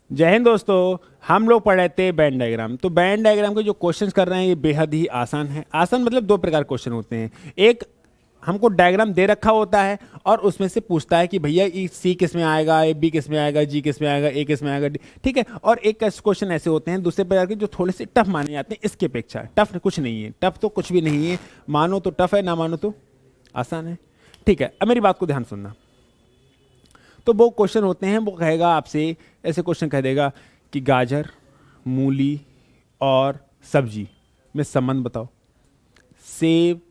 जय हिंद दोस्तों। हम लोग पढ़ रहे थे बैंड डायग्राम। तो बैंड डायग्राम के जो क्वेश्चंस कर रहे हैं ये बेहद ही आसान है। आसान मतलब दो प्रकार क्वेश्चन होते हैं। एक हमको डायग्राम दे रखा होता है और उसमें से पूछता है कि भैया ये सी किस में आएगा, ए बी किस में आएगा, जी किस में आएगा, ए किस में आएगा, डी। ठीक है। और एक क्वेश्चन ऐसे होते हैं दूसरे प्रकार के जो थोड़े से टफ माने जाते हैं। इसकी अपेक्षा टफ कुछ नहीं है। टफ तो कुछ भी नहीं है। मानो तो टफ है, ना मानो तो आसान है। ठीक है, अब मेरी बात को ध्यान सुनना। तो वो क्वेश्चन होते हैं, वो कहेगा आपसे, ऐसे क्वेश्चन कह देगा कि गाजर, मूली और सब्जी में संबंध बताओ। सेब,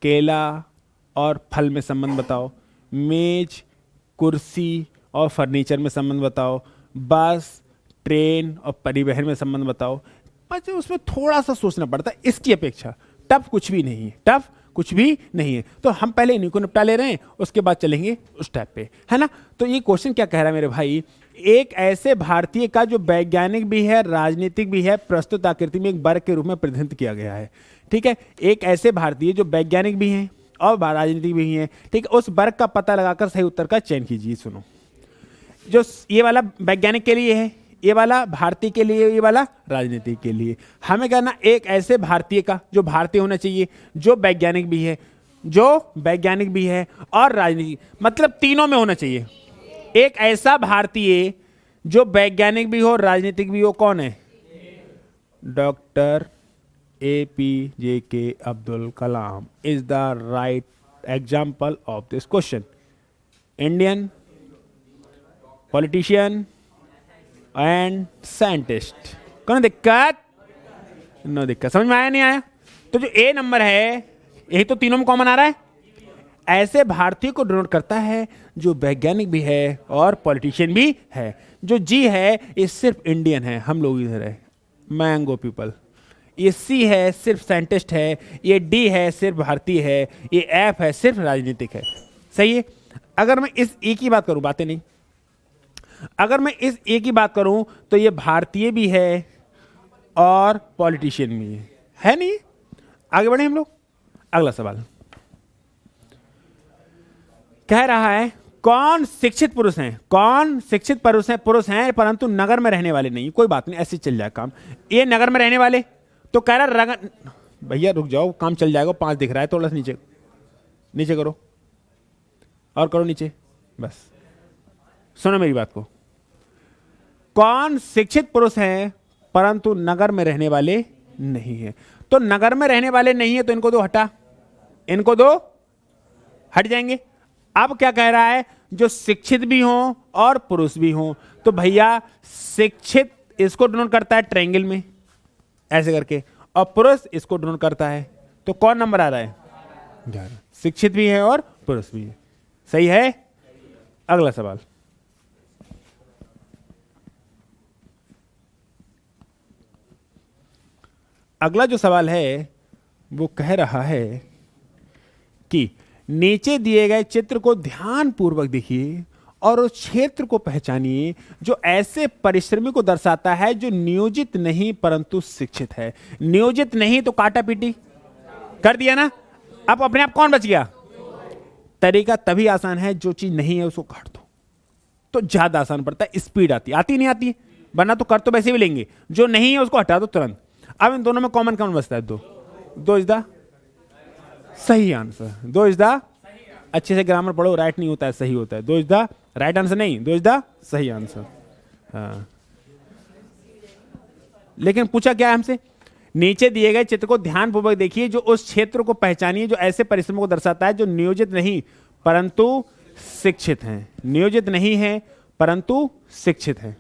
केला और फल में संबंध बताओ। मेज, कुर्सी और फर्नीचर में संबंध बताओ। बस, ट्रेन और परिवहन में संबंध बताओ। पर उसमें थोड़ा सा सोचना पड़ता है। इसकी अपेक्षा टफ कुछ भी नहीं है। टफ कुछ भी नहीं है। तो हम पहले इन्हीं को निपटा ले रहे हैं, उसके बाद चलेंगे उस टाइप पे, है ना। तो ये क्वेश्चन क्या कह रहा है मेरे भाई, एक ऐसे भारतीय का जो वैज्ञानिक भी है, राजनीतिक भी है, प्रस्तुत आकृति में एक वर्ग के रूप में प्रतिनिधित्व किया गया है। ठीक है, एक ऐसे भारतीय जो वैज्ञानिक भी हैं और राजनीतिक भी हैं। ठीक है, उस वर्ग का पता लगाकर सही उत्तर का चयन कीजिए। सुनो, जो ये वाला वैज्ञानिक के लिए है, ये वाला भारतीय के लिए, ये वाला राजनीति के लिए। हमें कहना एक ऐसे भारतीय का जो भारतीय होना चाहिए, जो वैज्ञानिक भी है, जो वैज्ञानिक भी है और राजनीति, मतलब तीनों में होना चाहिए। एक ऐसा भारतीय जो वैज्ञानिक भी हो, राजनीतिक भी हो। कौन है? Doctor APJ Abdul Kalam is the right example of this question. Indian politician and scientist. कौन दिक्कत? नो दिक्कत। समझ में आया नहीं आया? तो जो ए नंबर है, यही तो तीनों में कॉमन आ रहा है। ऐसे भारतीय को डिनोट करता है जो वैज्ञानिक भी है और पॉलिटिशियन भी है। जो जी है ये सिर्फ इंडियन है, हम लोग इधर है, मैंगो पीपल। ये सी है सिर्फ साइंटिस्ट है। ये डी है सिर्फ भारतीय है। ये एफ है सिर्फ राजनीतिक है। सही है। अगर मैं इस ए की बात करूं, बातें नहीं, अगर मैं इस ए की बात करूं तो ये भारतीय भी है और पॉलिटिशियन भी है नहीं। आगे बढ़े हम लोग। अगला सवाल कह रहा है, कौन शिक्षित पुरुष हैं, कौन शिक्षित पुरुष हैं परंतु नगर में रहने वाले नहीं। कोई बात नहीं, ऐसे चल जाए काम। ये नगर में रहने वाले, तो कह रहा भैया रुक जाओ, काम चल जाएगा। 5 दिख रहा है, थोड़ा सा नीचे नीचे करो और करो नीचे, बस। सुनो मेरी बात को। कौन शिक्षित पुरुष हैं परंतु नगर में रहने वाले नहीं है। तो नगर में रहने वाले नहीं है तो इनको दो हटा, इनको दो हट जाएंगे। अब क्या कह रहा है, जो शिक्षित भी हों और पुरुष भी हों। तो भैया शिक्षित इसको डिनोट करता है ट्रायंगल में ऐसे करके, और पुरुष इसको डिनोट करता है। तो कौन नंबर आ रहा है? 11। शिक्षित भी है और पुरुष भी है। सही है। अगला सवाल, अगला जो सवाल है वो कह रहा है कि नीचे दिए गए चित्र को ध्यानपूर्वक देखिए और उस क्षेत्र को पहचानिए जो ऐसे परिश्रमी को दर्शाता है जो नियोजित नहीं परंतु शिक्षित है। नियोजित नहीं तो काटा पीटी कर दिया ना। अब अपने आप कौन बच गया? तरीका तभी आसान है, जो चीज नहीं है उसको काट दो तो ज्यादा आसान पड़ता है। स्पीड आती आती नहीं आती, वरना तो कर तो वैसे भी लेंगे। जो नहीं है उसको हटा दो तुरंत। अब इन दोनों में कॉमन कौन बचता है? दो इज द सही आंसर। दो इज द, अच्छे से ग्रामर पढ़ो, राइट नहीं होता है, सही होता है। दो इज द राइट आंसर, नहीं, दो इज द सही आंसर। हाँ, लेकिन पूछा क्या है हमसे? नीचे दिए गए चित्र को ध्यानपूर्वक देखिए जो उस क्षेत्र को पहचानिए जो ऐसे परिश्रमों को दर्शाता है जो नियोजित नहीं परंतु शिक्षित हैं। नियोजित नहीं है परंतु शिक्षित है।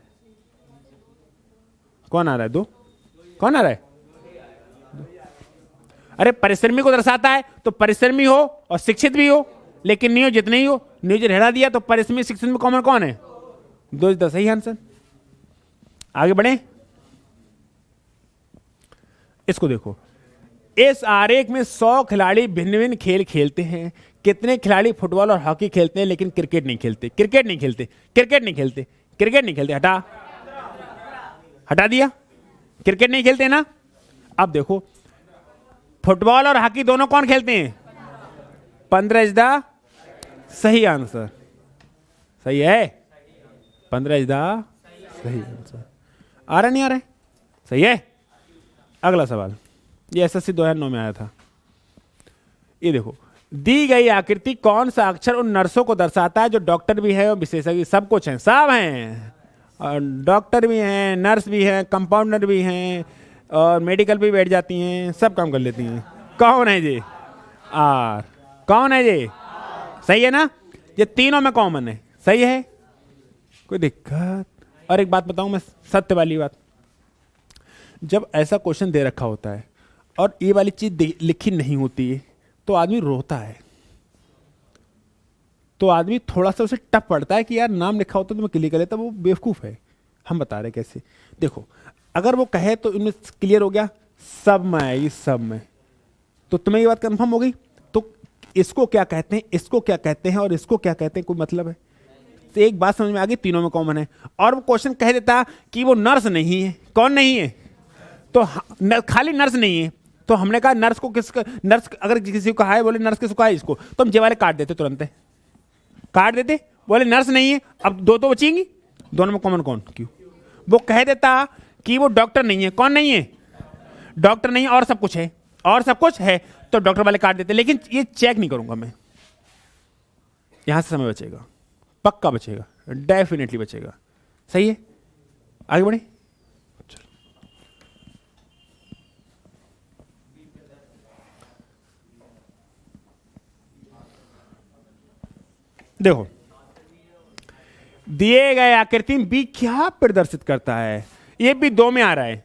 कौन आ रहा है? दो। कौन आ रहा है? अरे परिश्रमी को दर्शाता है तो परिश्रमी हो और शिक्षित भी हो, लेकिन नियोजित नहीं हो। नियोजित हटा दिया तो परिश्रमी शिक्षित में कॉमन कौन है? दो इज द सही आंसर। आगे बढ़े। इसको देखो, इस आरेख में 100 खिलाड़ी भिन्न भिन्न खेल खेलते हैं। कितने खिलाड़ी फुटबॉल और हॉकी खेलते हैं लेकिन क्रिकेट नहीं खेलते? क्रिकेट नहीं खेलते, क्रिकेट नहीं खेलते, क्रिकेट नहीं खेलते। हटा, हटा दिया। क्रिकेट नहीं खेलते ना। अब देखो, फुटबॉल और हॉकी दोनों कौन खेलते हैं? 15 इज द सही आंसर। सही है। 15 इज द सही आंसर। आ रहा नहीं आ रहा है? सही है। अगला सवाल, ये एसएससी 2009 में आया था। ये देखो, दी गई आकृति कौन सा अक्षर उन नर्सों को दर्शाता है जो डॉक्टर भी है और विशेषज्ञ सब कुछ हैं, सब हैं, और डॉक्टर भी हैं, नर्स भी हैं, कंपाउंडर भी हैं, और मेडिकल भी बैठ जाती हैं, सब काम कर लेती हैं। कौन है ये? आर। कौन है ये? सही है ना? ये तीनों में कॉमन है। सही है, कोई दिक्कत? और एक बात बताऊं मैं, सत्य वाली बात, जब ऐसा क्वेश्चन दे रखा होता है और ये वाली चीज लिखी नहीं होती है तो आदमी रोता है, तो आदमी थोड़ा सा उसे टफ पड़ता है कि यार नाम लिखा होता तो मैं क्लियर कर लेता। वो बेवकूफ है। हम बता रहे कैसे। देखो, अगर वो कहे तो इनमें क्लियर हो गया, सब में आएगी, सब में, तो तुम्हें ये बात कंफर्म हो गई। तो इसको क्या कहते हैं, इसको क्या कहते हैं और इसको क्या कहते हैं, कोई मतलब है? तो एक बात समझ में आ गई, तीनों में कॉमन है। और वो क्वेश्चन कह देता कि वो नर्स नहीं है। कौन नहीं है? तो खाली नर्स नहीं है, तो हमने कहा नर्स को किसका, नर्स अगर किसी को कहा है, बोले नर्स किसको कहा है इसको, तो हम जे वाले काट देते, तुरंत काट देते। बोले नर्स नहीं है, अब दो तो बचेंगी, दोनों में कॉमन कौन? क्यों? वो कह देता कि वो डॉक्टर नहीं है। कौन नहीं है? डॉक्टर नहीं है, और सब कुछ है, और सब कुछ है, तो डॉक्टर वाले काट देते। लेकिन ये चेक नहीं करूंगा मैं, यहां से समय बचेगा, पक्का बचेगा, डेफिनेटली बचेगा। सही है, आगे बढ़े। देखो, दिए गए आकृति में बी क्या प्रदर्शित करता है? ये भी दो में आ रहा है,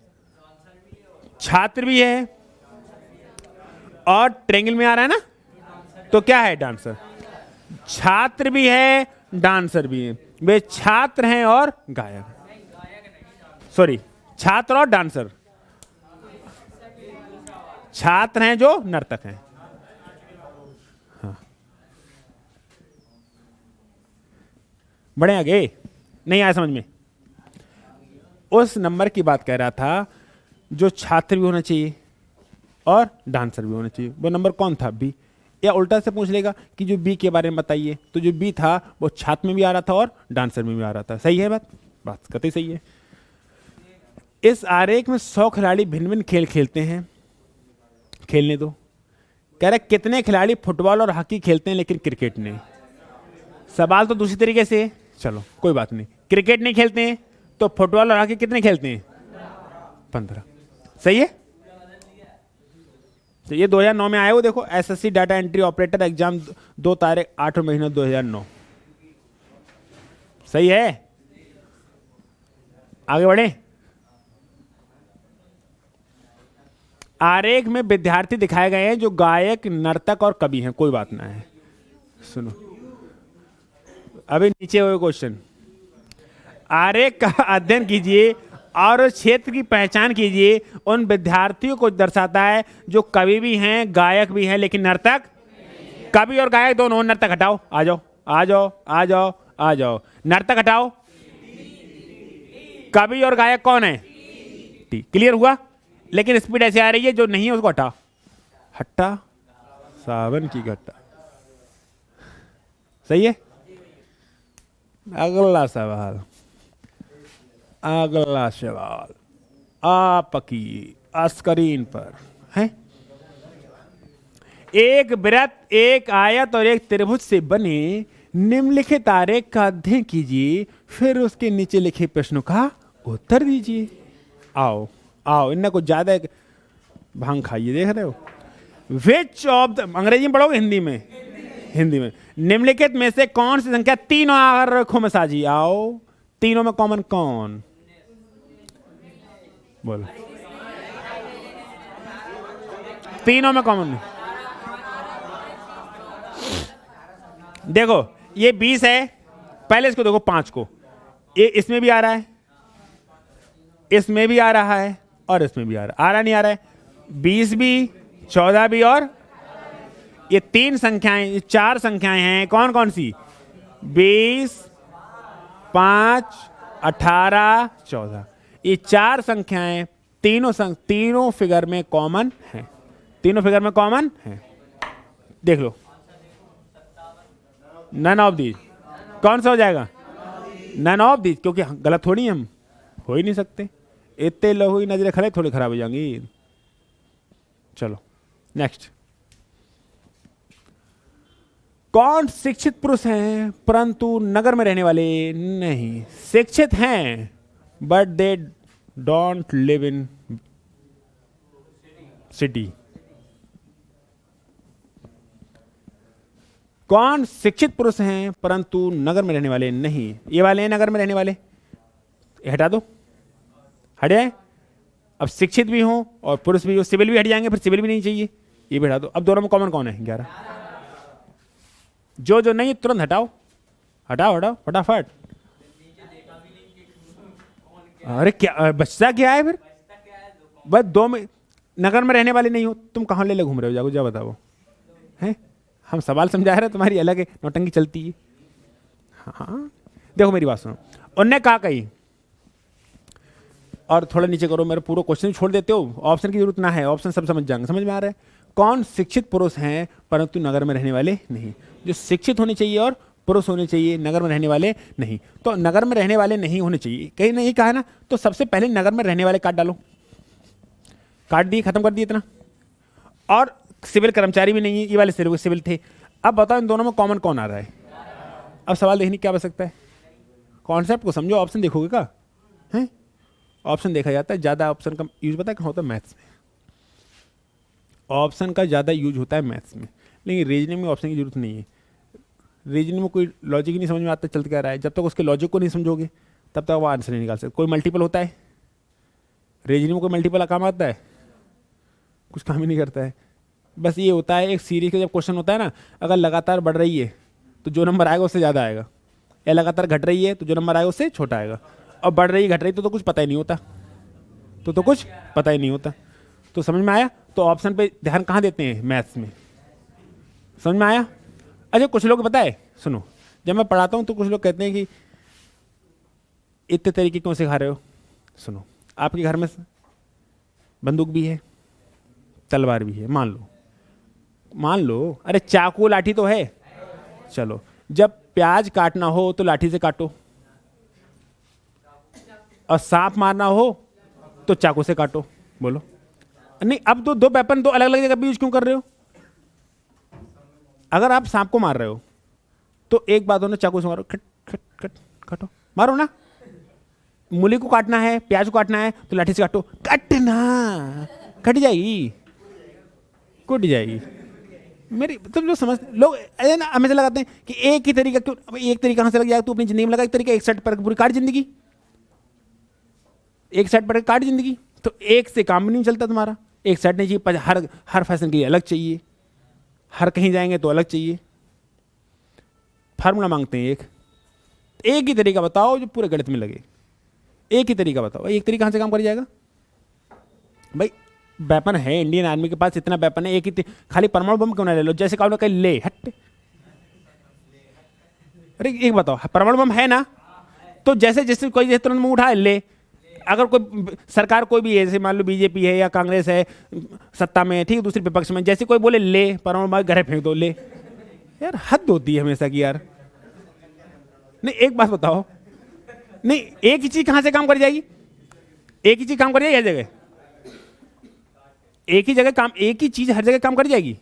छात्र भी है और ट्रेंगल में आ रहा है ना, तो क्या है? डांसर। छात्र भी है, डांसर भी है। वे छात्र हैं और गायक, सॉरी, छात्र और डांसर। छात्र हैं जो नर्तक हैं। हाँ, बढ़े आगे? नहीं आया समझ में? उस नंबर की बात कह रहा था जो छात्र भी होना चाहिए और डांसर भी होना चाहिए। वो नंबर कौन था? बी। या उल्टा से पूछ लेगा कि जो बी के बारे में बताइए, तो जो बी था वो छात्र में भी आ रहा था और डांसर में भी आ रहा था। सही है बात? बात कतई सही है। इस आरेख में 100 खिलाड़ी भिन्न भिन्न खेल खेलते हैं। खेलने दो। कह रहे कितने खिलाड़ी फुटबॉल और हॉकी खेलते हैं लेकिन क्रिकेट नहीं? सवाल तो दूसरी तरीके से है, चलो कोई बात नहीं। क्रिकेट नहीं खेलते हैं तो फुटबॉल और हॉकी कितने खेलते हैं? 15। सही है। तो ये 2009 में आए हो, देखो, SSC data entry operator exam 2 तारीख 8 महीना 2009। सही है, आगे बढ़े। आरेख में विद्यार्थी दिखाए गए हैं जो गायक, नर्तक और कवि हैं। कोई बात ना है, सुनो अभी नीचे हुए क्वेश्चन। आरेख का अध्ययन कीजिए और उस क्षेत्र की पहचान कीजिए। उन विद्यार्थियों को दर्शाता है जो कवि भी हैं, गायक भी हैं, लेकिन नर्तक। कवि और गायक दोनों। नर्तक हटाओ, आ जाओ आ जाओ आ जाओ आ जाओ। नर्तक हटाओ, कवि और गायक कौन है? टी। क्लियर हुआ? लेकिन स्पीड ऐसे आ रही है, जो नहीं है उसको हटा। हट्टा सावन की घट्टा। सही है। अगला सवाल, अगला सवाल आपकी स्क्रीन पर है। एक वृत्त, एक आयत और एक त्रिभुज से बने निम्नलिखित आरेख का अध्ययन कीजिए, फिर उसके नीचे लिखे प्रश्नों का उत्तर दीजिए। आओ आओ, इन्हें कुछ ज्यादा भांग खाइए, देख रहे हो। विच ऑफ द, अंग्रेजी में पढ़ोगे हिंदी में? हिंदी में। निम्नलिखित में से कौन सी संख्या तीनों आरेखों में साझी? आओ, तीनों में कॉमन कौन? बोलो, तीनों में कॉमन। देखो, ये 20 है, पहले इसको देखो 5 को। ये इसमें भी आ रहा है, इसमें भी आ रहा है और इसमें भी आ रहा नहीं आ रहा है। 20 भी, 14 भी, और ये 3 संख्याएं, 4 संख्याएं हैं। कौन कौन सी? 20, 5, 18, 14। ये 4 संख्याएं तीनों फिगर में कॉमन हैं। तीनों फिगर में कॉमन हैं। देख लो, नन ऑफ दीज। कौन सा हो जाएगा? नन ऑफ दीज, क्योंकि गलत थोड़ी हम। हो ही नहीं सकते। इतने लहू की नजरें खड़े थोड़ी खराब हो जाएंगी। चलो नेक्स्ट। कौन शिक्षित पुरुष हैं परंतु नगर में रहने वाले नहीं? शिक्षित हैं but they don't live in city. कौन शिक्षित पुरुष हैं परंतु नगर में रहने वाले नहीं? ये वाले हैं नगर में रहने वाले, ये हटा दो, हट जाए। अब शिक्षित भी हो और पुरुष भी हो, सिविल भी हट जाएंगे, फिर सिविल भी नहीं चाहिए, ये भी हटा दो। अब दोनों में कॉमन कौन है? 11। जो जो नहीं तुरंत हटाओ, हटाओ हटाओ फटाफट। अरे क्या बचता क्या है फिर? बस दो में नगर में रहने वाले नहीं हो, तुम कहाँ ले घूम रहे हो? जाओ जाओ बताओ। हैं हम सवाल समझा रहे हैं, तुम्हारी अलग है नौटंकी चलती है। हाँ देखो मेरी बात सुनो, उनने कहा कही, और थोड़ा नीचे करो, मेरे पूरा क्वेश्चन छोड़ देते हो, ऑप्शन की जरूरत ना है, ऑप्शन सब समझ जाएंगे। समझ में आ रहा है? कौन शिक्षित पुरुष हैं परंतु नगर में रहने वाले नहीं? जो शिक्षित होने चाहिए और पुरुष होने चाहिए, नगर में रहने वाले नहीं। तो नगर में रहने वाले नहीं होने चाहिए, कहीं नहीं कहा ना, तो सबसे पहले नगर में रहने वाले काट डालो। काट दिए, खत्म कर दिए इतना। और सिविल कर्मचारी भी नहीं है, ये वाले सिविल थे। अब बताओ इन दोनों में कॉमन कौन आ रहा है? अब सवाल देखने क्या बच सकता है? कॉन्सेप्ट को समझो, ऑप्शन देखोगे क्या है? ऑप्शन देखा जाता है ज़्यादा, ऑप्शन का यूज पता है कहाँ होता है? मैथ्स में। ऑप्शन का ज़्यादा यूज होता है मैथ्स में, लेकिन रीजनिंग में ऑप्शन की जरूरत नहीं है। रीजनिंग में कोई लॉजिक ही नहीं समझ में आता चलता क्या रहा है। जब तक उसके लॉजिक को नहीं समझोगे तब तक वो आंसर नहीं निकाल सकते। कोई मल्टीपल होता है रीजनिंग में? कोई मल्टीपल काम आता है? कुछ काम ही नहीं करता है। बस ये होता है, एक सीरीज का जब क्वेश्चन होता है ना, अगर लगातार बढ़ रही है तो जो नंबर आएगा उससे ज़्यादा आएगा, या लगातार घट रही है तो जो नंबर आएगा उससे छोटा आएगा। और बढ़ रही घट रही तो कुछ पता ही नहीं होता, तो कुछ पता ही नहीं होता। तो समझ में आया? तो ऑप्शन पे ध्यान कहाँ देते हैं? मैथ्स में। समझ में आया? अच्छा कुछ लोग पता है, सुनो, जब मैं पढ़ाता हूँ तो कुछ लोग कहते हैं कि इतने तरीके क्यों सिखा रहे हो? सुनो, आपके घर में बंदूक भी है, तलवार भी है, मान लो, अरे चाकू लाठी तो है। चलो, जब प्याज काटना हो तो लाठी से काटो, और सांप मारना हो तो चाकू से काटो। बोलो नहीं, अब तो दो वेपन दो अलग अलग जगह पे यूज क्यों कर रहे हो? अगर आप सांप को मार रहे हो तो एक बात हो ना, चाकू से मारो, खट खट खट काटो, मारो ना। मूली को काटना है, प्याज को काटना है तो लाठी से काटो, कटना, कट जाएगी, कट जाएगी। मेरी तुम जो समझ लोग ना हमेशा लगाते हैं कि एक ही तरीका क्यों? एक तरीका कहां से लग जाएगा? तू अपनी जिंदगी में लगा एक तरीका, एक सेट पर पूरी काट जिंदगी, एक सेट पर काट जिंदगी। तो एक से काम नहीं चलता तुम्हारा, एक सेट नहीं चाहिए, हर फैशन के लिए अलग चाहिए, हर कहीं जाएंगे तो अलग चाहिए। फार्मूला मांगते हैं एक ही तरीका बताओ जो पूरे गणित में लगे। एक ही तरीका बताओ, एक तरीका कहां से काम कर जाएगा भाई? वेपन है इंडियन आर्मी के पास, इतना वेपन है, एक ही खाली परमाणु बम क्यों ना ले लो? जैसे कहा कहीं ले हट, अरे एक बताओ, परमाणु बम है ना, तो जैसे जैसे कोई जैसे तुरंत मुंह उठा ले। अगर कोई सरकार कोई भी है, जैसे मान लो बीजेपी है या कांग्रेस है सत्ता में, ठीक है, दूसरे विपक्ष में, जैसे कोई बोले ले परमाणु बम घर फेंक दो, ले। यार हद होती है हमेशा की यार। नहीं एक बात बताओ, नहीं एक ही चीज कहां से काम कर जाएगी? एक ही चीज काम कर जाएगी हर जगह? एक ही जगह काम, एक ही चीज हर जगह काम कर जाएगी?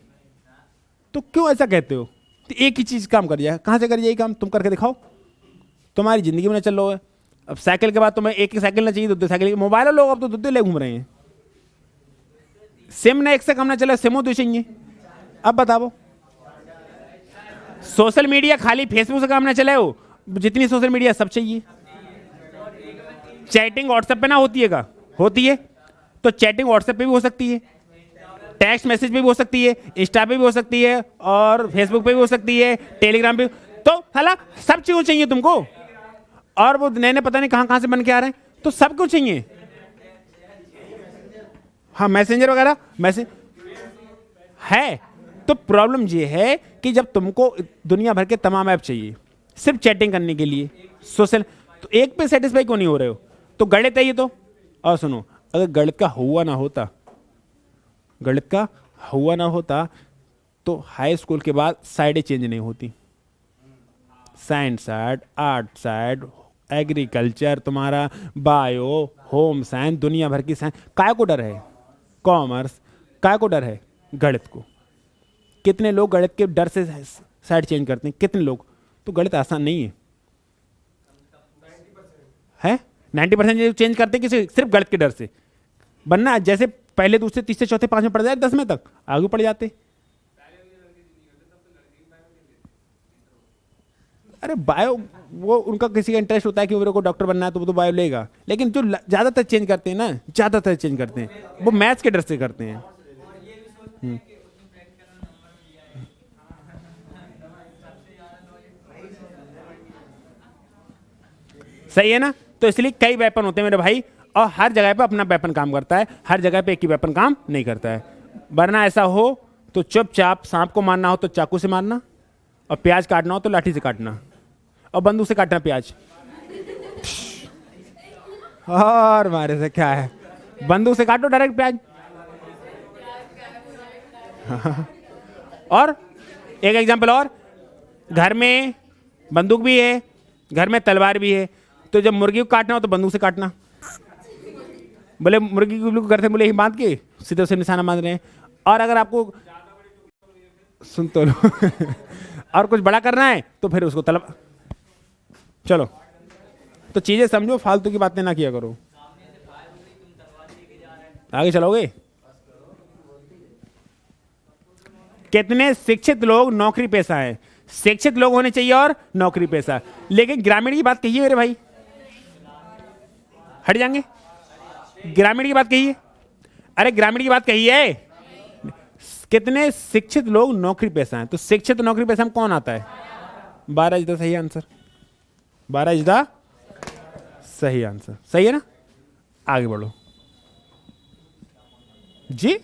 तो क्यों ऐसा कहते हो? तो एक ही चीज काम कर जाएगा, कहां से कर जाएगी काम? तुम करके दिखाओ। तुम्हारी जिंदगी में ना चल रहा है। अब साइकिल के बाद तुम्हें एक ही साइकिल ना चाहिए, दो साइकिल। मोबाइल लोग अब तो दो ले घूम रहे हैं। सिम ना एक से कम ना चले, सिमो दो चाहिए। अब बताओ, सोशल मीडिया खाली फेसबुक से काम ना चले, हो जितनी सोशल मीडिया सब चाहिए। चैटिंग व्हाट्सएप पे ना होती है? का होती है, तो चैटिंग व्हाट्सएप पे भी हो सकती है, टेक्स्ट मैसेज पे भी हो सकती है, इंस्टा पे भी हो सकती है, और फेसबुक पे भी हो सकती है, टेलीग्राम पे। तो साला सब चीज़ चाहिए तुमको। और वो नए नए पता नहीं कहाँ कहाँ से बन के आ रहे हैं, तो सब कुछ चाहिए। हाँ मैसेंजर वगैरह मैसेज है। तो प्रॉब्लम ये है कि जब तुमको दुनिया भर के तमाम ऐप चाहिए सिर्फ चैटिंग करने के लिए, सोशल, तो एक पे सेटिस्फाई क्यों नहीं हो रहे हो? तो गणित है ये तो। और सुनो, अगर गणित का हुआ ना होता, गणित का हुआ ना होता तो हाई स्कूल के बाद साइडें चेंज नहीं होती। Science side, art side, agriculture, तुम्हारा बायो, होम साइंस, दुनिया भर की साइंस, काय को डर है? कॉमर्स, काय को डर है? गणित को। कितने लोग गणित के डर से साइड चेंज करते हैं? कितने लोग? तो गणित आसान नहीं है 90% चेंज करते हैं किसी सिर्फ गणित के डर से। बनना जैसे पहले दूसरे तीसरे चौथे पांचवें पढ़ जाए 10वें तक आगे पढ़ जाते। अरे बायो, वो उनका किसी का इंटरेस्ट होता है कि मेरे को डॉक्टर बनना है तो वो तो बायो लेगा, लेकिन जो ज्यादातर चेंज करते हैं ना, ज्यादातर चेंज करते हैं वो मैथ्स के डर से करते हैं। सही है ना? तो इसलिए कई वेपन होते हैं मेरे भाई, और हर जगह पे अपना वेपन काम करता है, हर जगह पे एक ही वेपन काम नहीं करता है। वरना ऐसा हो तो चुपचाप सांप को मारना हो तो चाकू से मारना, और प्याज काटना हो तो लाठी से काटना, और बंदूक से काटना प्याज। और मारे से क्या है, बंदूक से काटो डायरेक्ट प्याज। और एक एग्जांपल और, घर में बंदूक भी है, घर में तलवार भी है, तो जब मुर्गी को काटना हो तो बंदूक से काटना। बोले मुर्गी को घर से बोले ही बांध के सीधे से निशाना बांध रहे हैं। और अगर आपको सुन तो लो और कुछ बड़ा करना है तो फिर उसको तलब। चलो तो चीजें समझो, फालतू की बातें ना किया करो। आगे चलोगे? कितने शिक्षित लोग नौकरी पेशा हैं? शिक्षित लोग होने चाहिए और नौकरी पेशा, लेकिन ग्रामीण की बात कहिए मेरे भाई, हट जाएंगे। ग्रामीण की बात कहिए, अरे ग्रामीण की बात कहिए। कितने शिक्षित लोग नौकरी पेशा हैं? तो शिक्षित नौकरी पेशा में कौन आता है? 12 इज द सही आंसर, 12 इज द सही आंसर। सही है ना? आगे बढ़ो जी।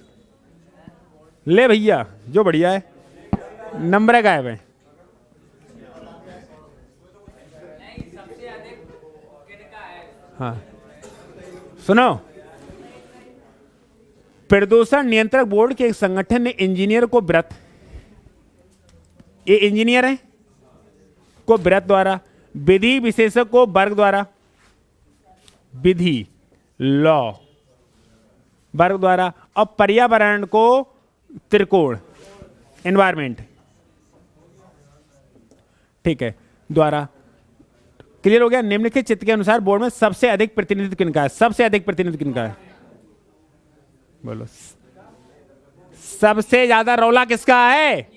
ले भैया जो बढ़िया है, नंबर गायब है। हाँ सुनो, प्रदूषण नियंत्रक बोर्ड के एक संगठन ने इंजीनियर को व्रत, ये इंजीनियर है, को व्रत द्वारा, विधि विशेषज्ञ को वर्ग द्वारा, विधि लॉ वर्ग द्वारा, और पर्यावरण को त्रिकोण एनवायरमेंट, ठीक है, द्वारा। क्लियर हो गया? निम्नलिखित चित्र के अनुसार बोर्ड में सबसे अधिक प्रतिनिधित्व किनका है? सबसे अधिक प्रतिनिधित्व किनका है? बोलो। सबसे ज्यादा रौला किसका है?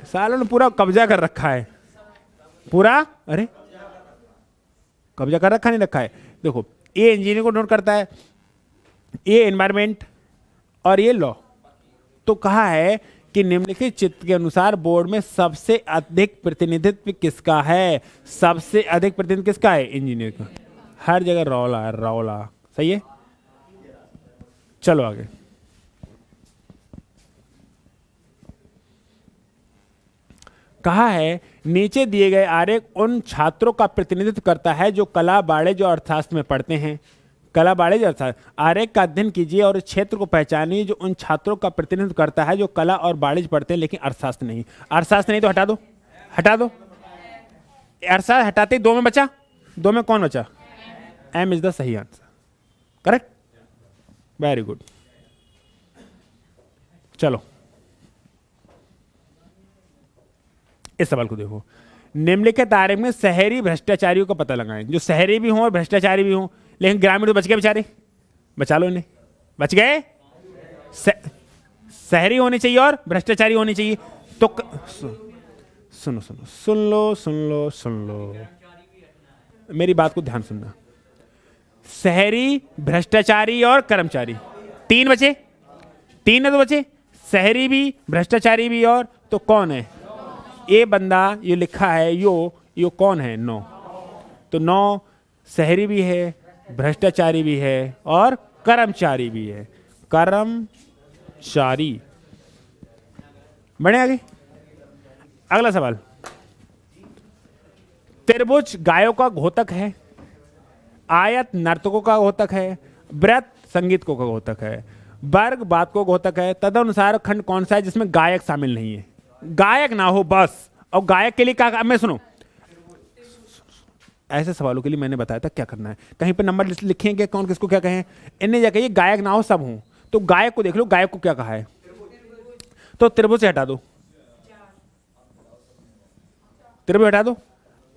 सालों ने पूरा कब्जा कर रखा है, पूरा। अरे कब्जा कर रखा नहीं रखा है? देखो, ये इंजीनियर को नोट करता है, ये एनवायरमेंट, और ये लॉ। तो कहा है कि निम्नलिखित चित्र के अनुसार बोर्ड में सबसे अधिक प्रतिनिधित्व किसका है? सबसे अधिक प्रतिनिधित्व किसका है? इंजीनियर का। हर जगह रौला है, रौला। सही है? चलो आगे। कहा है नीचे दिए गए आरेख उन छात्रों का प्रतिनिधित्व करता है जो कला, वाणिज्य और अर्थशास्त्र में पढ़ते हैं। कला, वाणिज्य, अर्थशास्त्र। आरेख का अध्ययन कीजिए और इस क्षेत्र को पहचानिए जो उन छात्रों का प्रतिनिधित्व करता है जो कला और वाणिज्य पढ़ते हैं लेकिन अर्थशास्त्र नहीं। अर्थशास्त्र नहीं तो हटा दो, हटा दो। अर्थशास्त्र हटाते दो में बचा, दो में कौन बचा? एम इज द सही आंसर। Correct, very good. चलो इस सवाल को देखो। निम्नलिखित आरेख में शहरी भ्रष्टाचारियों का पता लगाएं। जो शहरी भी हों और भ्रष्टाचारी भी हों, लेकिन ग्रामीण तो बच गए बेचारे, बचा लो इन्हें। बच गए? शहरी होने चाहिए और भ्रष्टाचारी होने चाहिए। तो सुनो सुनो, सुन लो सुन लो सुन लो, मेरी बात को ध्यान सुनना। शहरी, भ्रष्टाचारी और कर्मचारी, तीन बचे, तीन है तो बचे। शहरी भी, भ्रष्टाचारी भी, और तो कौन है? ये बंदा ये लिखा है, यो कौन है? 9। तो 9 शहरी भी है, भ्रष्टाचारी भी है और कर्मचारी भी है। कर्मचारी। बढ़े आगे। अगला सवाल। त्रिभुज गायों का घोतक है, आयत नर्तकों का घोतक है, वृत्त संगीतकों का घोतक है, वर्ग वादकों का घोतक है। तदनुसार खंड कौन सा है जिसमें गायक शामिल नहीं है? गायक ना हो बस, और गायक के लिए क्या? मैं सुनो, ऐसे सवालों के लिए मैंने बताया था क्या करना है। कहीं पर नंबर लिखेंगे कौन किसको क्या कहें, इन्हें जा कहिए गायक ना हो सब हूं। तो गायक को देख लो, गायक को क्या कहा है, तो त्रिभुज से हटा दो, त्रिभुज हटा दो,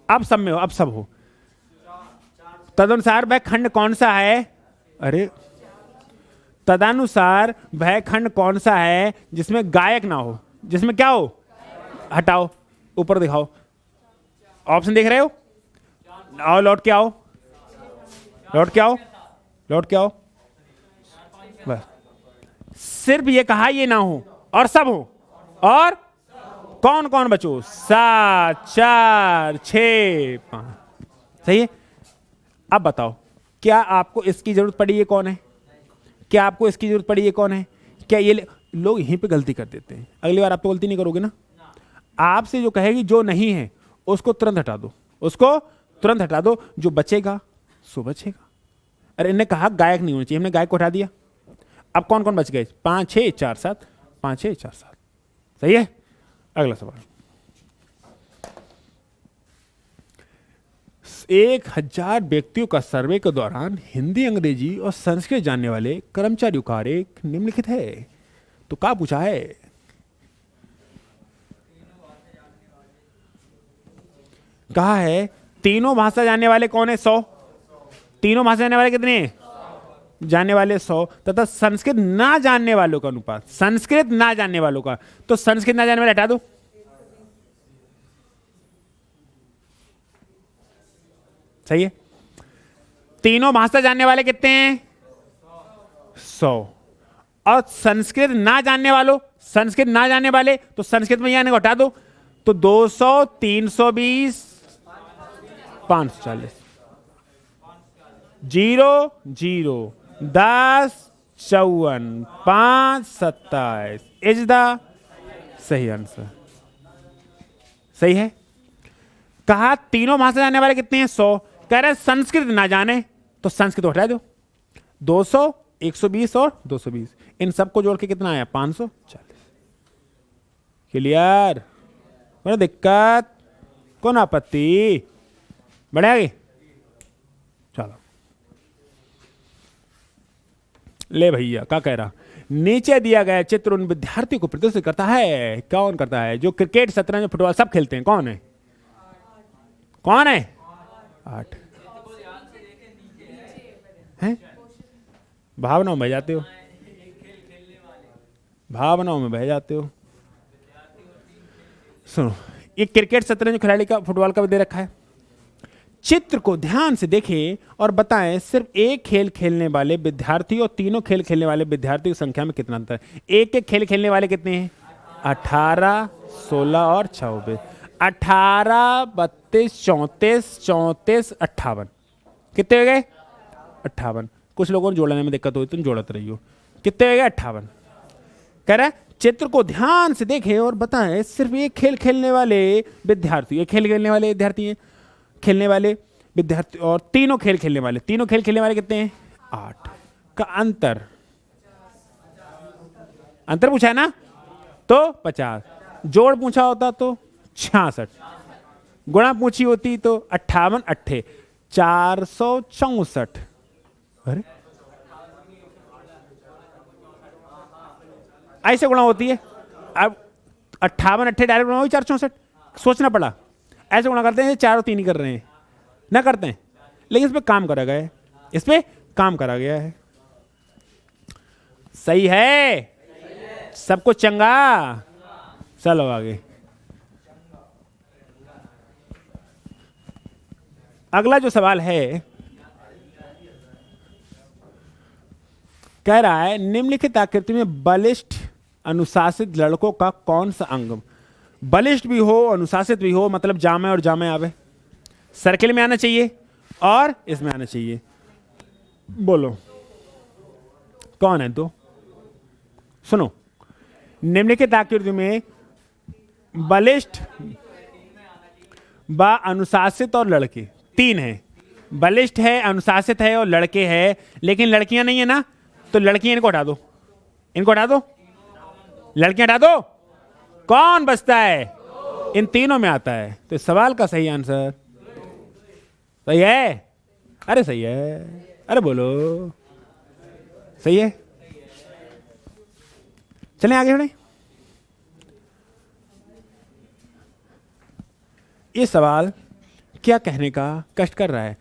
अब सब में हो, अब सब हो। तदनुसार वह खंड कौन सा है, अरे तदनुसार वह खंड कौन सा है जिसमें गायक ना हो, जिसमें क्या हो, हटाओ, ऊपर दिखाओ, ऑप्शन देख रहे हो, आओ लौट के आओ, लौट के आओ, लौट के आओ, बस सिर्फ ये कहा ये ना हो और सब हो, और कौन कौन बचो, 7 4 6 5, सही है। अब बताओ क्या आपको इसकी जरूरत पड़ी, ये कौन है, क्या आपको इसकी जरूरत पड़ी, ये कौन है, क्या ये लोग यहीं पे गलती कर देते हैं। अगली बार आप तो गलती नहीं करोगे ना। आपसे जो कहेगी जो नहीं है उसको तुरंत हटा दो, उसको तुरंत हटा दो, जो बचेगा सो बचेगा। अरे इन्हें कहा गायक नहीं होना चाहिए, हमने गायक को हटा दिया। अब कौन कौन बच गए, 5 6 4 7, 5 6 4 7, सही है। अगला सवाल, 1000 व्यक्तियों का सर्वे के दौरान हिंदी, अंग्रेजी और संस्कृत जानने वाले कर्मचारियों का आरेख निम्नलिखित है। तो क्या पूछा है, कहा है तीनों भाषा जानने वाले कौन है, 100, तीनों भाषा जानने वाले कितने हैं, जानने वाले 100, तथा संस्कृत ना जानने वालों का अनुपात, संस्कृत ना जानने वालों का, तो संस्कृत ना जानने वाले हटा दो, सही है। तीनों भाषा जानने वाले कितने हैं, 100, और संस्कृत ना जानने वालों, संस्कृत ना जानने वाले, तो संस्कृत में यानी हटा दो, तो 200 320 540, 0 0 10 54 5 27 इज द सही आंसर, सही है। कहा तीनों भाषा जानने वाले कितने हैं, 100, कह रहे संस्कृत ना जाने, तो संस्कृत हटा दो, 200 120 और 220, इन सबको जोड़ के कितना आया, 540। क्लियर, कोई दिक्कत, कौन आपत्ति, बढ़े आगे, चलो ले भैया। क्या कह रहा, नीचे दिया गया चित्र उन विद्यार्थियों को प्रदर्शित करता है, कौन करता है, जो क्रिकेट, शतरंज, फुटबॉल सब खेलते हैं, कौन है, कौन है, 8 हैं, भावनाओं में बह जाते हो, भावनाओं में बह जाते हो। सुनो, ये क्रिकेट, शतरंज खिलाड़ी का, फुटबॉल का भी दे रखा है। चित्र को ध्यान से देखें और बताएं सिर्फ एक खेल खेलने वाले विद्यार्थी और तीनों खेल खेलने वाले विद्यार्थियों की संख्या में कितना अंतर है। एक एक खेल खेलने वाले कितने हैं, 18 16 और 26, 18 32 34 34 58, कितने हो गए, 58। कुछ लोगों को जोड़ने में दिक्कत हुई, तुम जोड़ते रहियो, कितने हो गए, 58। कह रहा है चित्र को ध्यान से देखें और बताएं सिर्फ एक खेल खेलने वाले विद्यार्थी, एक खेल खेलने वाले विद्यार्थी हैं, खेलने वाले विद्यार्थी और तीनों खेल खेलने वाले, तीनों खेल खेलने वाले कितने हैं, 8 का अंतर, अंतर पूछा है ना, तो 50, जोड़ पूछा होता तो 66, गुणा पूछी होती तो 58 8 464। अरे ऐसे गुणा होती है, अब 58 8 डायरेक्ट गुणा हुई 464, सोचना पड़ा। ऐसे गुणा करते हैं, 4 और 3 ही कर रहे हैं ना, करते हैं, लेकिन इस पे काम करा गया है, इस पे काम करा गया है, सही है, सबको चंगा। चलो आगे, अगला जो सवाल है कह रहा है निम्नलिखित आकृति में बलिष्ठ अनुशासित लड़कों का कौन सा अंग, बलिष्ठ भी हो अनुशासित भी हो, मतलब जामे और जामे आवे, सर्किल में आना चाहिए और इसमें आना चाहिए, बोलो कौन है। तो सुनो, निम्नलिखित आकृति में बलिष्ठ व अनुशासित और लड़के 3 हैं, बलिष्ठ है, अनुशासित है और लड़के हैं, लेकिन लड़कियां नहीं है ना, तो लड़कियां इनको हटा दो, इनको हटा दो, लड़कियां हटा दो, कौन बचता है, इन तीनों में आता है। तो इस सवाल का सही आंसर सही है? अरे सही है, अरे बोलो सही है। चलें आगे बढ़े। ये सवाल क्या कहने का कष्ट कर रहा है?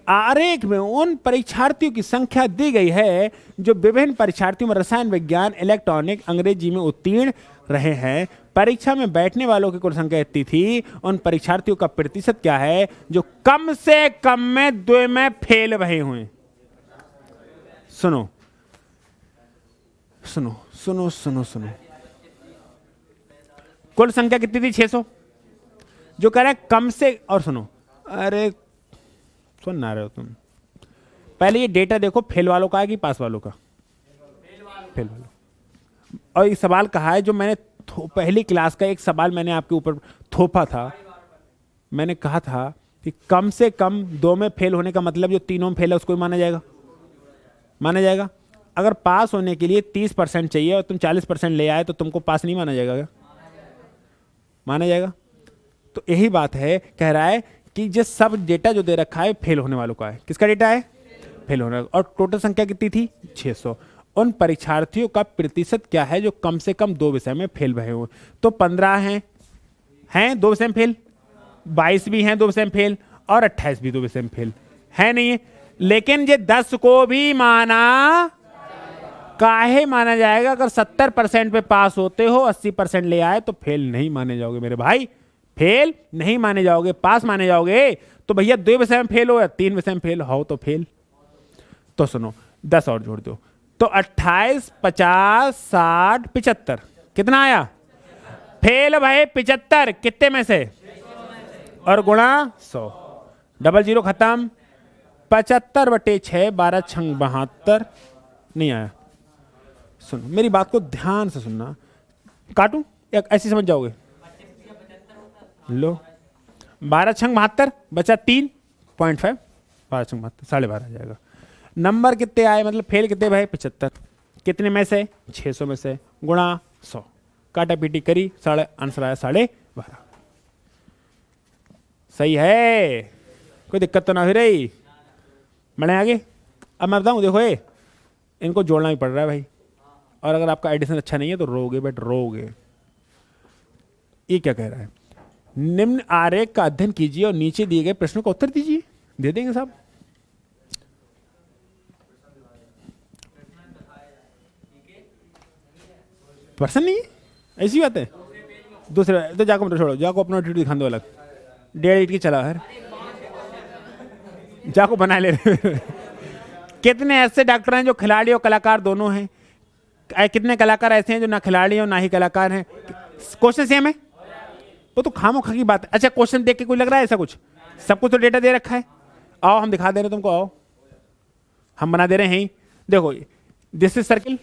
आरेख में उन परीक्षार्थियों की संख्या दी गई है जो विभिन्न परीक्षार्थियों में रसायन विज्ञान, इलेक्ट्रॉनिक, अंग्रेजी में उत्तीर्ण रहे हैं। परीक्षा में बैठने वालों की कुल संख्या इतनी थी, उन परीक्षार्थियों का प्रतिशत क्या है जो कम से कम में 2 में फेल रहे हुए? सुनो सुनो सुनो सुनो सुनो, कुल संख्या कितनी थी? 600। जो कह रहे हैं कम से, और सुनो, अरे सुन ना रहे हो तुम, पहले ये डेटा देखो, फेल वालों का है कि पास वालों का? फेल वालों। और ये सवाल कहा है जो मैंने पहली क्लास का एक सवाल मैंने आपके ऊपर थोपा था। मैंने कहा था कि कम से कम 2 में फेल होने का मतलब जो 3 में फेल है उसको ही माना जाएगा, माना जाएगा। अगर पास होने के लिए 30% चाहिए और तुम 40% ले आए तो तुमको पास नहीं माना जाएगा क्या? माना जाएगा। तो यही बात है, कह रहा है कि जो सब डेटा जो दे रखा है फेल होने वालों का है। किसका डेटा है? फेल होने वाला। और टोटल संख्या कितनी थी? 600। उन परीक्षार्थियों का प्रतिशत क्या है जो कम से कम 2 विषय में फेल रहे हो? तो 15 हैं 2 विषय में फेल, 22 भी हैं 2 विषय में फेल, और 28 भी 2 विषय में फेल है। नहीं है, लेकिन ये 10 को भी माना काहे माना जाएगा? अगर 70% पे पास होते हो, 80% ले आए तो फेल नहीं माने जाओगे मेरे भाई, फेल नहीं माने जाओगे, पास माने जाओगे। तो भैया 2 विषय में फेल हो या 3 विषय में फेल हो तो फेल। तो सुनो, 10 और जोड़ दो तो 28, 50, 60, 75 कितना आया? फेल भाई 75 कितने में से? और गुणा 100, डबल जीरो खत्म। 75/6, 12 छंग 72, नहीं आया। सुनो मेरी बात को ध्यान से सुनना, काटूं या ऐसे समझ जाओगे? लो 12 छंग 72 बचा 3.5, 12 छंग 72 12.5 आ जाएगा। नंबर कितने आए मतलब फेल कितने भाई? 75। कितने में से? 600 में से, गुणा 100, काटा पीटी करी, आंसर आया 12.5। सही है, कोई दिक्कत तो ना हो रही। बढ़े आगे। अब मैं बताऊं, देखो ये इनको जोड़ना ही पड़ रहा है भाई, और अगर आपका एडिशन अच्छा नहीं है तो रोगे बेट रोगे। ये क्या कह रहा है? निम्न आरेख का अध्ययन कीजिए और नीचे दिए गए प्रश्नों का उत्तर दीजिए। दे देंगे साहब। पर्सन नहीं है, ऐसी बात है। दूसरे तो जाको मतलब छोड़ो, जाको अपना एटीट्यूड दिखा दो अलग। 1.5 की चला है, जाको बना ले रहे। कितने ऐसे डॉक्टर हैं जो खिलाड़ी और कलाकार दोनों हैं? कितने कलाकार ऐसे हैं जो ना खिलाड़ी और ना ही कलाकार हैं? क्वेश्चन सेम है, वो तो खामोखा की बात है। अच्छा क्वेश्चन देख के कोई लग रहा है ऐसा कुछ? सब कुछ तो डेटा दे रखा है। आओ हम दिखा दे रहे तुमको, आओ हम बना दे रहे हैं। देखो दिस इज सर्किल,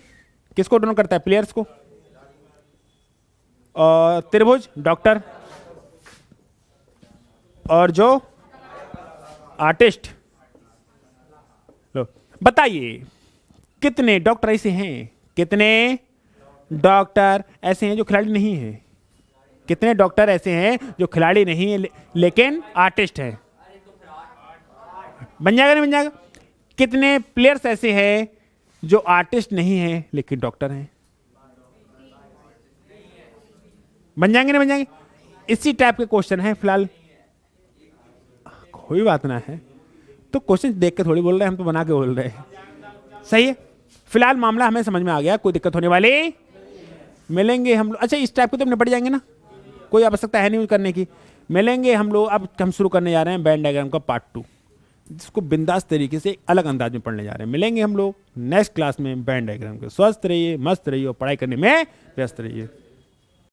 किसको डोनेट करता है? प्लेयर्स को। और त्रिभुज डॉक्टर, और जो आर्टिस्ट। लो बताइए कितने डॉक्टर ऐसे हैं, कितने डॉक्टर ऐसे हैं जो खिलाड़ी नहीं हैं? कितने डॉक्टर ऐसे हैं जो खिलाड़ी नहीं है लेकिन आर्टिस्ट हैं? बन जाएगा नहीं बन जाएगा? कितने प्लेयर्स ऐसे हैं जो आर्टिस्ट नहीं हैं लेकिन डॉक्टर हैं? बन जाएंगे नहीं बन जाएंगे? इसी टाइप के क्वेश्चन है फिलहाल। कोई बात ना है, तो क्वेश्चन देख के थोड़ी बोल रहे हैं हम, तो बना के बोल रहे हैं। सही है, फिलहाल मामला हमें समझ में आ गया, कोई दिक्कत होने वाली। मिलेंगे हम लोग, अच्छा इस टाइप के तो निपट जाएंगे ना, कोई आवश्यकता है नहीं करने की। मिलेंगे हम लोग, अब हम शुरू करने जा रहे हैं बैंड डायग्राम का पार्ट 2, जिसको बिंदास तरीके से अलग अंदाज में पढ़ने जा रहे हैं। मिलेंगे हम लोग नेक्स्ट क्लास में बैंड डायग्राम के। स्वस्थ रहिए, मस्त रहिए और पढ़ाई करने में व्यस्त रहिए।